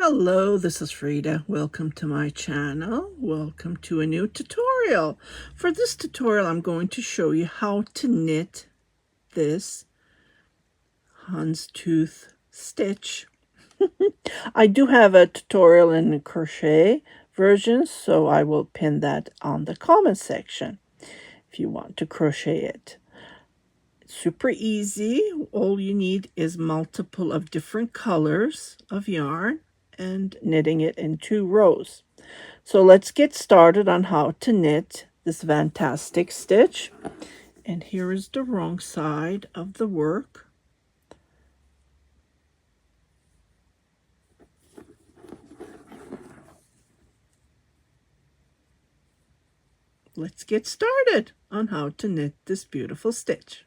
Hello, this is Frida. Welcome to my channel. Welcome to a new tutorial. For this tutorial, I'm going to show you how to knit this Houndstooth stitch. I do have a tutorial in the crochet version, so I will pin that on the comment section if you want to crochet it. It's super easy. All you need is multiple of different colors of yarn and knitting it in 2 rows. So let's get started on how to knit this fantastic stitch. And here is the wrong side of the work. Let's get started on how to knit this beautiful stitch.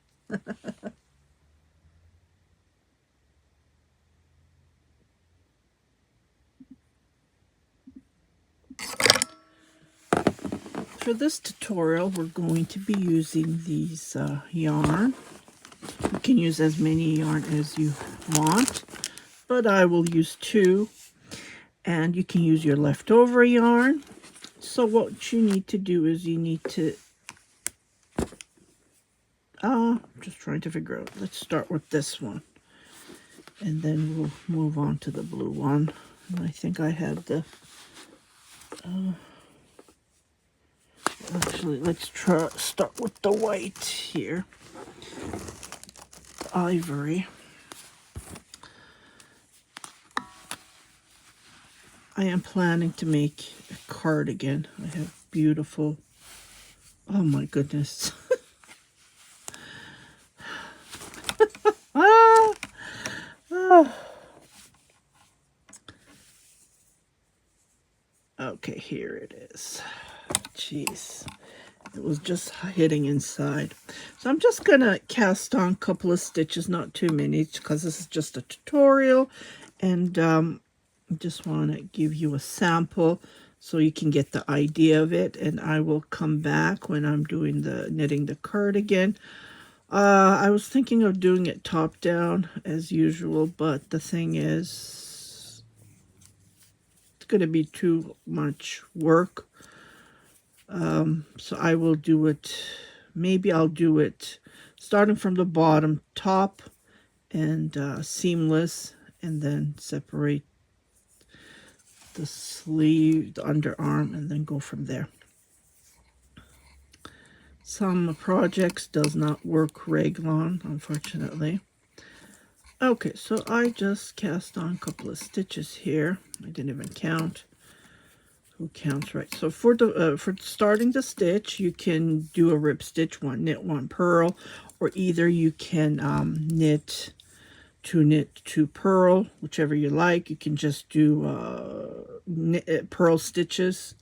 For this tutorial, we're going to be using these yarn. You can use as many yarn as you want, but I will use 2. And you can use your leftover yarn. So what you need to do is you need to, just trying to figure out, let's start with this one. And then we'll move on to the blue one. And I think I have the, actually, let's start with the white here. The ivory. I am planning to make a cardigan. I have beautiful, oh my goodness. Okay, here it is. Jeez, it was just hitting inside. So I'm just gonna cast on a couple of stitches, not too many, because this is just a tutorial, and I just want to give you a sample so you can get the idea of it. And I will come back when I'm doing the knitting the cardigan. I was thinking of doing it top down as usual, but the thing is, it's going to be too much work. So I will do it, maybe I'll do it starting from the bottom, top, and seamless, and then separate the sleeve, the underarm, and then go from there. Some projects does not work Raglon, unfortunately. Okay, so I just cast on a couple of stitches here. I didn't even count. Who counts, right? So for starting the stitch, you can do a rib stitch, 1 knit, 1 purl, or either you can knit 2 purl, whichever you like. You can just do purl stitches.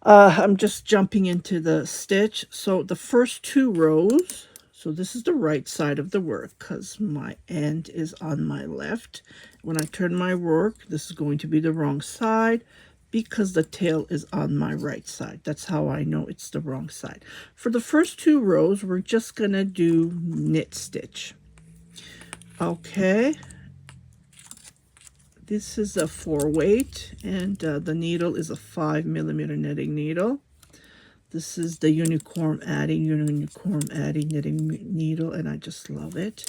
I'm just jumping into the stitch. So the first 2 rows, so this is the right side of the work because my end is on my left. When I turn my work, this is going to be the wrong side because the tail is on my right side. That's how I know it's the wrong side. For the first 2 rows, we're just going to do knit stitch. Okay. This is a 4 weight, and the needle is a 5mm knitting needle. This is the unicorn adding knitting needle, and I just love it.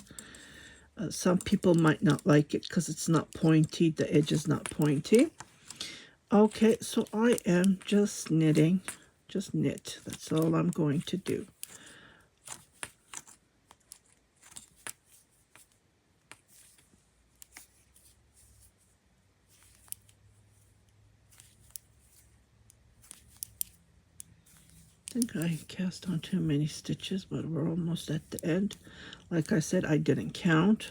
Some people might not like it because it's not pointy. The edge is not pointy. Okay, so I am just knitting, just knit. That's all I'm going to do. I think I cast on too many stitches, but we're almost at the end. Like I said, I didn't count.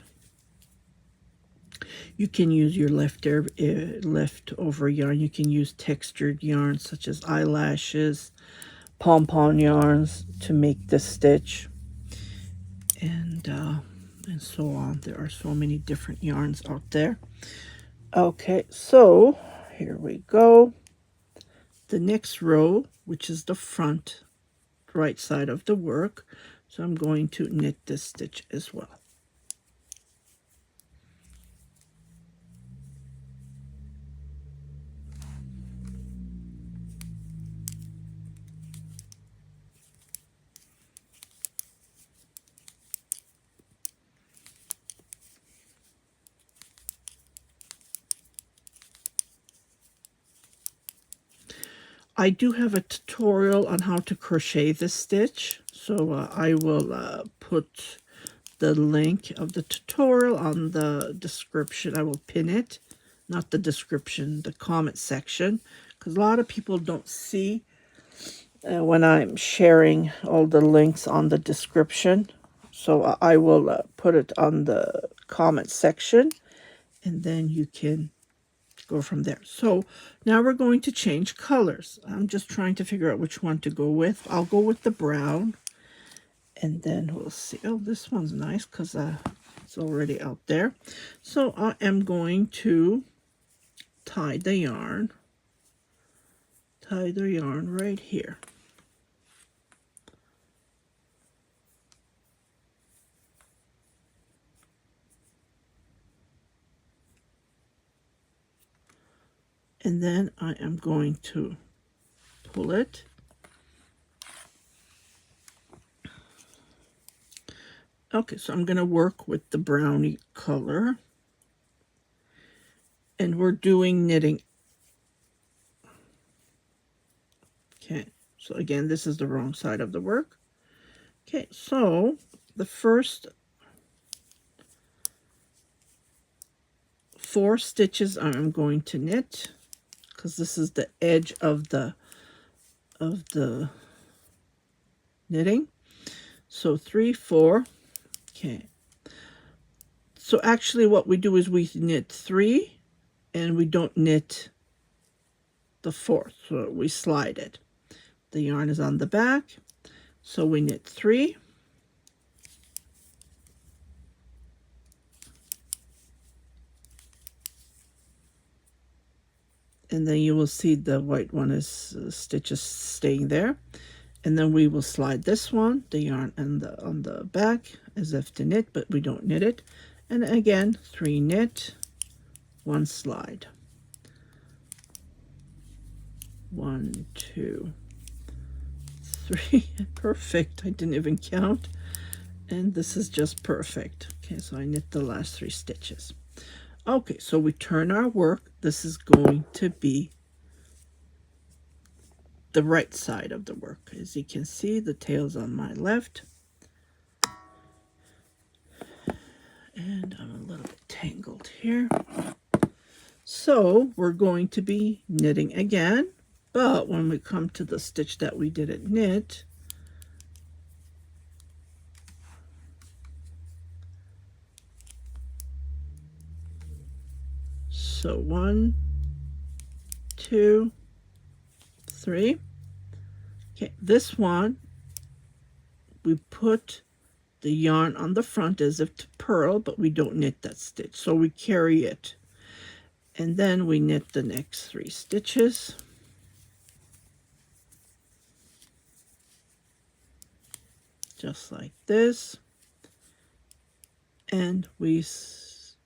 You can use your leftover yarn. You can use textured yarns such as eyelashes, pom-pom yarns to make the stitch, and so on. There are so many different yarns out there. Okay, so here we go. The next row, which is the front right side of the work, so I'm going to knit this stitch as well. I do have a tutorial on how to crochet this stitch, so I will put the link of the tutorial on the description. I will pin it, not the description, the comment section, because a lot of people don't see when I'm sharing all the links on the description. So I will put it on the comment section, and then you can go from there. So now we're going to change colors. I'm just trying to figure out which one to go with. I'll go with the brown, and then we'll see. Oh, this one's nice because it's already out there. So I am going to tie the yarn right here. And then I am going to pull it. Okay, so I'm going to work with the brownie color. And we're doing knitting. Okay, so again, this is the wrong side of the work. Okay, so the first 4 stitches I'm going to knit, because this is the edge of the knitting. So 3, 4. Okay. So actually what we do is we knit 3 and we don't knit the 4th. So we slide it. The yarn is on the back. So we knit 3. And then you will see the white one is stitches staying there. And then we will slide this one, the yarn on the back, as if to knit, but we don't knit it. And again, 3 knit, 1 slide. 1, 2, 3. Perfect. I didn't even count. And this is just perfect. Okay, so I knit the last 3 stitches. Okay, so we turn our work. This is going to be the right side of the work. As you can see, the tail's on my left. And I'm a little bit tangled here. So we're going to be knitting again, but when we come to the stitch that we didn't knit, so 1, 2, 3. Okay, this one, we put the yarn on the front as if to purl, but we don't knit that stitch, so we carry it. And then we knit the next 3 stitches. Just like this. And we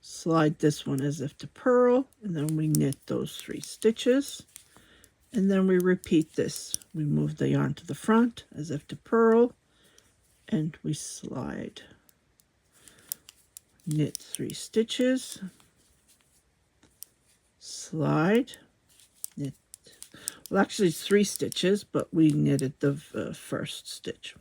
slide this one as if to purl, and then we knit those 3 stitches. And then we repeat this. We move the yarn to the front as if to purl, and we slide. Knit 3 stitches. Slide. Knit. Well, actually it's 3 stitches, but we knitted the first stitch.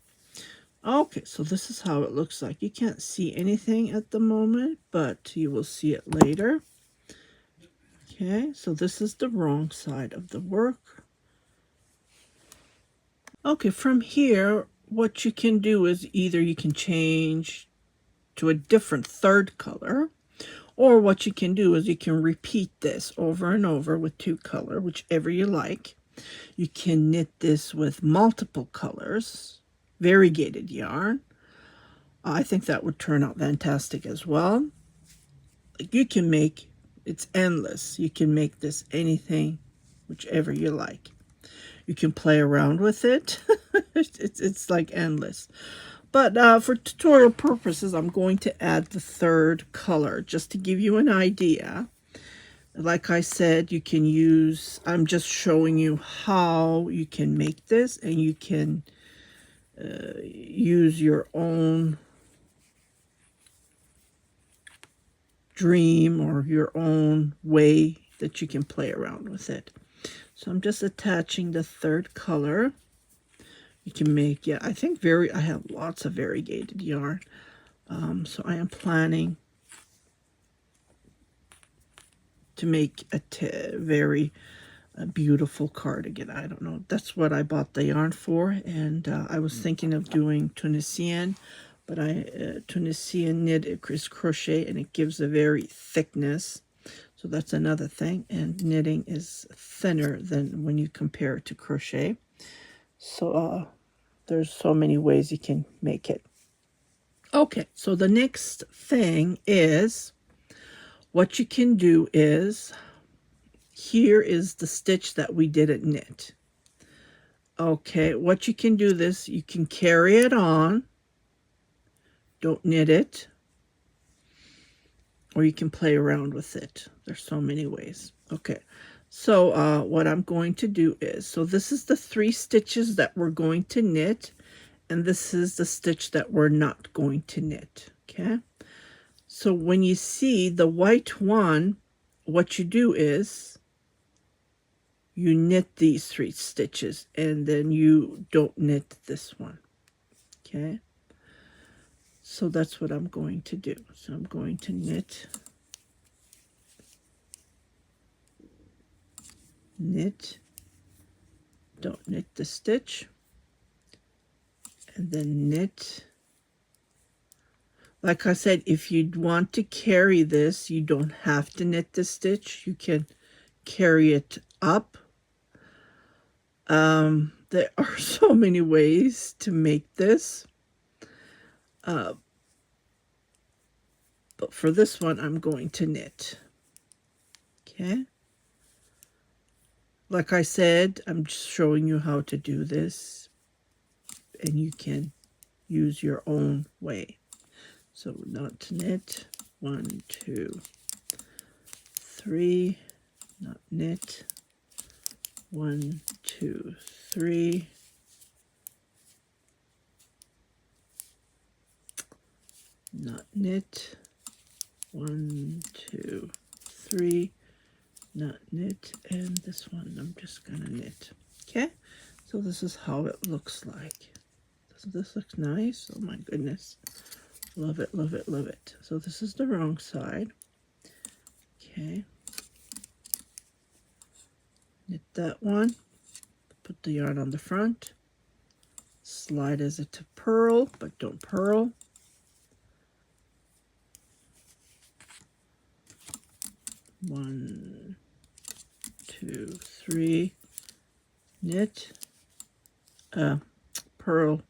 Okay, so this is how it looks like. You can't see anything at the moment, but you will see it later. Okay, so this is the wrong side of the work. Okay, from here, what you can do is either you can change to a different 3rd color, or what you can do is you can repeat this over and over with 2 color, whichever you like. You can knit this with multiple colors, variegated yarn. I think that would turn out fantastic as well. You can make, it's endless. You can make this anything, whichever you like. You can play around with it. it's like endless. But for tutorial purposes, I'm going to add the 3rd color just to give you an idea. Like I said, you can use, I'm just showing you how you can make this, and you can use your own dream or your own way that you can play around with it. So I'm just attaching the third color. You can make, yeah, I think I have lots of variegated yarn. So I am planning to make a very beautiful cardigan. I don't know. That's what I bought the yarn for. And I was thinking of doing Tunisian, but Tunisian knit is crochet, and it gives a very thickness. So that's another thing. And knitting is thinner than when you compare it to crochet. So there's so many ways you can make it. Okay, so the next thing is, what you can do is, here is the stitch that we didn't knit. Okay, what you can do this, you can carry it on, don't knit it, or you can play around with it. There's so many ways. Okay, so what I'm going to do is, so this is the 3 stitches that we're going to knit, and this is the stitch that we're not going to knit. Okay, so when you see the white one, what you do is you knit these 3 stitches, and then you don't knit this one. Okay, so that's what I'm going to do. So I'm going to knit, don't knit the stitch, and then knit. Like I said, if you want to carry this, you don't have to knit the stitch. You can carry it up. There are so many ways to make this. But for this one, I'm going to knit. Okay. Like I said, I'm just showing you how to do this, and you can use your own way. So not knit, 1, 2, 3, not knit, 1, 2, 3, not knit, 1, 2, 3, not knit, and this one I'm just gonna knit. Okay, so this is how it looks like. Doesn't this look nice? Oh my goodness, love it, love it, love it. So this is the wrong side. Okay, knit that one, put the yarn on the front, slide as it to purl, but don't purl. One, 2, 3, knit, purl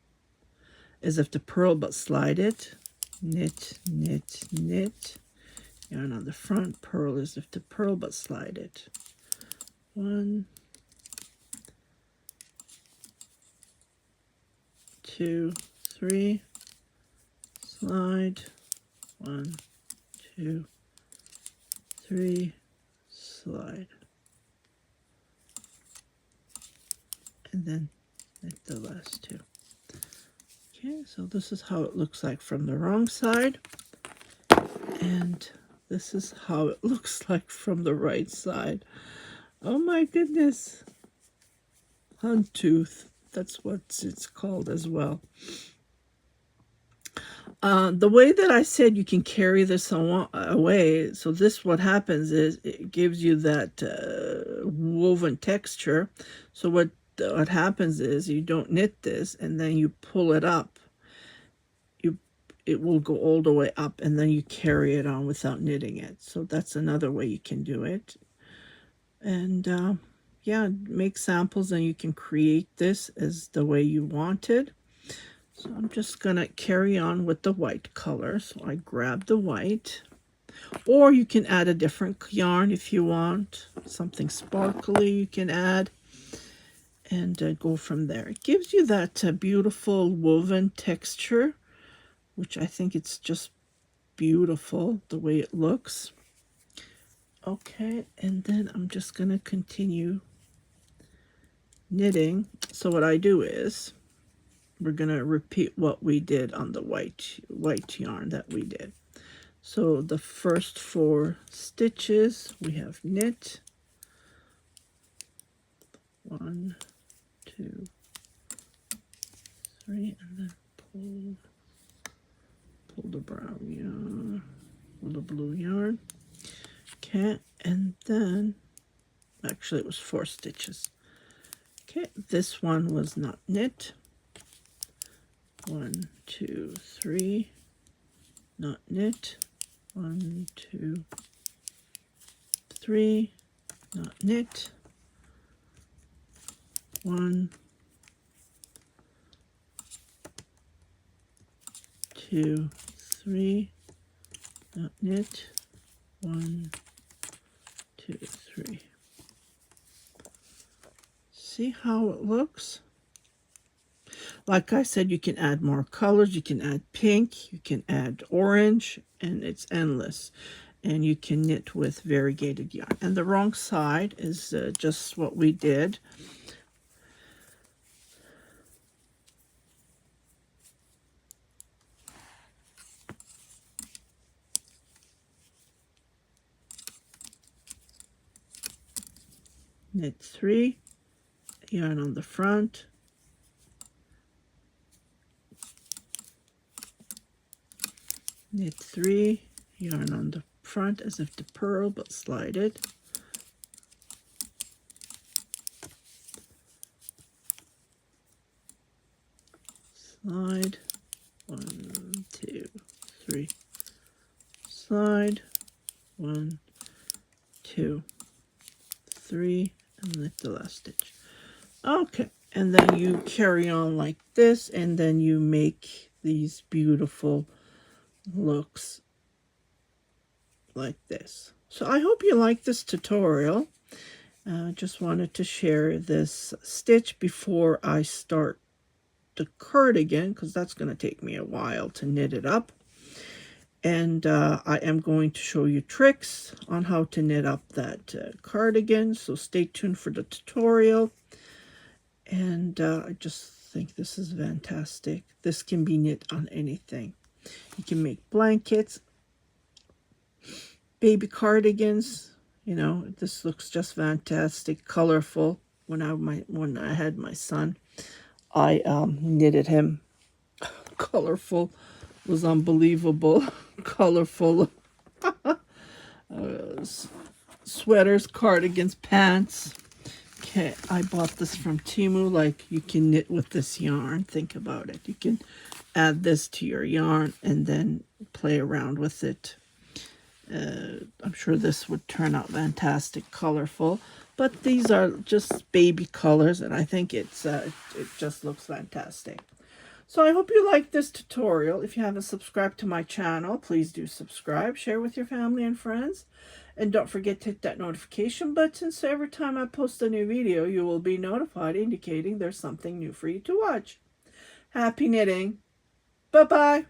as if to purl, but slide it, knit, knit, knit, yarn on the front, purl as if to purl, but slide it. 1, 2, 3, slide, 1, 2, 3, slide, and then knit the last 2. Okay, so this is how it looks like from the wrong side, and this is how it looks like from the right side. Oh my goodness, Houndstooth, that's what it's called as well. The way that I said you can carry this away, so this, what happens is it gives you that woven texture. So what happens is you don't knit this, and then you pull it up. It will go all the way up, and then you carry it on without knitting it. So that's another way you can do it. And yeah, make samples, and you can create this as the way you want it. So I'm just going to carry on with the white color. So I grab the white, or you can add a different yarn if you want. Something sparkly you can add, and go from there. It gives you that beautiful woven texture, which I think it's just beautiful the way it looks. Okay, and then I'm just going to continue knitting. So what I do is, we're going to repeat what we did on the white yarn that we did. So the first 4 stitches we have knit, 1, 2, 3, and then pull the brown yarn, pull the blue yarn. Okay, and then actually it was 4 stitches. Okay, this one was not knit. 1, 2, 3, not knit. 1, 2, 3, not knit. 1, 2, 3, not knit. 1, 2, 3. See how it looks? Like I said, you can add more colors. You can add pink, you can add orange, and it's endless. And you can knit with variegated yarn. And the wrong side is just what we did. Knit 3, yarn on the front, knit 3, yarn on the front as if to purl, but slide it, slide, 1, 2, 3, slide, 1, 2, 3, and knit the last stitch. Okay, and then you carry on like this, and then you make these beautiful looks like this. So I hope you like this tutorial. Just wanted to share this stitch before I start the cardigan, because that's going to take me a while to knit it up. And I am going to show you tricks on how to knit up that cardigan, so stay tuned for the tutorial. And I just think this is fantastic. This can be knit on anything. You can make blankets, baby cardigans. You know, this looks just fantastic, colorful. When I had my son, I knitted him colorful. It was unbelievable. Colorful sweaters, cardigans, pants. Okay, I bought this from Temu. Like, you can knit with this yarn. Think about it. You can add this to your yarn and then play around with it. I'm sure this would turn out fantastic, colorful. But these are just baby colors, and I think it just looks fantastic. So I hope you like this tutorial. If you haven't subscribed to my channel, please do subscribe. Share with your family and friends. And don't forget to hit that notification button so every time I post a new video, you will be notified, indicating there's something new for you to watch. Happy knitting. Bye-bye.